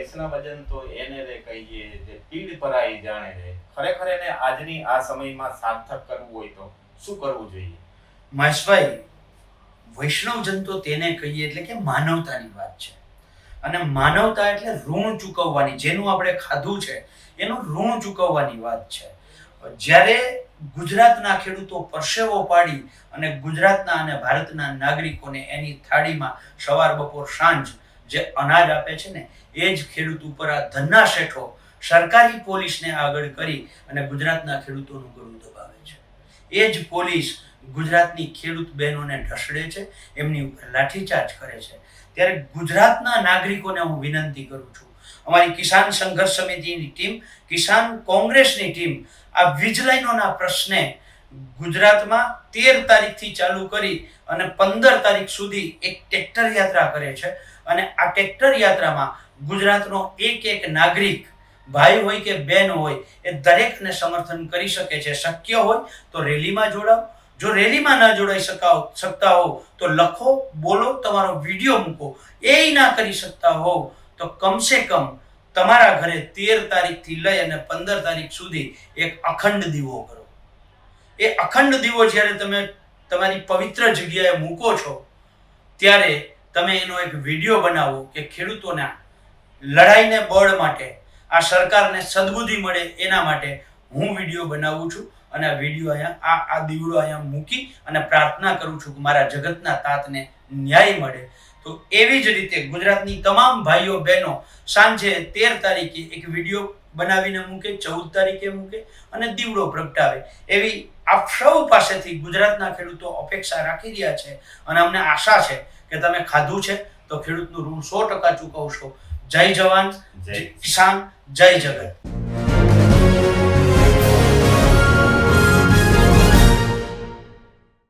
વૈષ્ણવજન તો એને રે કહીએ જે પીડ પરાઈ જાણે રે. ખરેખર એને આજની આ સમયમાં સાર્થક કરવું હોય તો શું કરવું જોઈએ? મહેશભાઈ, વૈષ્ણવજન તો તેને કહીએ એટલે કે માનવતાની વાત છે. અને માનવતા એટલે ઋણ ચૂકવવાની, જેનું આપણે ખાધું છે એનું ઋણ ચૂકવવાની વાત છે. જ્યારે ગુજરાતના ખેડૂતો પરસેવો પાડી અને ગુજરાતના અને ભારતના નાગરિકોને એની થાળીમાં સવાર બપોર સાંજ જે અનાજ આપે છે ને, એ જ ખેડૂત ઉપર આ ધનના શેઠો સરકારી પોલીસને આગળ કરી અને ગુજરાતના ખેડૂતોનું ગળું દબાવે છે. એ જ પોલીસ ગુજરાતની ખેડૂત બહેનોને ઢસડે છે, એમની ઉપર લાઠીચાર્જ કરે છે. ત્યારે ગુજરાતના નાગરિકોને હું વિનંતી કરું છું, અમારી કિસાન સંઘર્ષ સમિતિની ટીમ, કિસાન કોંગ્રેસની ટીમ આ વીજ લાઈનોના પ્રશ્ને ગુજરાતમાં 13 તારીખથી ચાલુ કરી અને 15 તારીખ સુધી એક ટ્રેક્ટર યાત્રા કરે છે. અને આ ટ્રેક્ટર યાત્રામાં ગુજરાતનો એક નાગરિક, ભાઈ હોય કે બહેન હોય, એ દરેકને સમર્થન કરી શકે છે. શક્ય હોય તો રેલીમાં જોડાઓ. જો રેલીમાં ન જોડાઈ શકતા હો તો લખો, બોલો, તમારો વિડીયો મૂકો. એ ના કરી શકતા હો તો કમસે કમ તમારા ઘરે 13 તારીખથી લઈ અને 15 તારીખ સુધી એક અખંડ દીવો કરો. એ અખંડ દીવો જ્યારે તમે તમારી પવિત્ર જગ્યાએ મૂકો છો ત્યારે તમે એનો એક વિડીયો બનાવો કે ખેડૂતોના લડાઈને બળ માટે, આ સરકારને સદબુદ્ધિ મળે એના માટે હું વિડીયો બનાવું છું. અને આ વિડીયો અહીંયા આ દીવડો અહીંયા મૂકી અને પ્રાર્થના કરું છું કે મારા જગતના તાતને ન્યાય મળે. તો એવી જ રીતે ગુજરાતની તમામ ભાઈઓ બહેનો સાંજે 13 તારીખે એક વિડીયો બનાવીને મૂકે, 14 તારીખે મૂકે અને દીવડો પ્રગટાવે. એવી આપ સૌ પાસેથી ગુજરાતના ખેડૂતો અપેક્ષા રાખી રહ્યા છે. અને અમને આશા છે કે તમે ખાધું છે તો ખેડૂતનું ઋણ 100% ચૂકવશો. જય જવાન, જય કિસાન, જય જગત.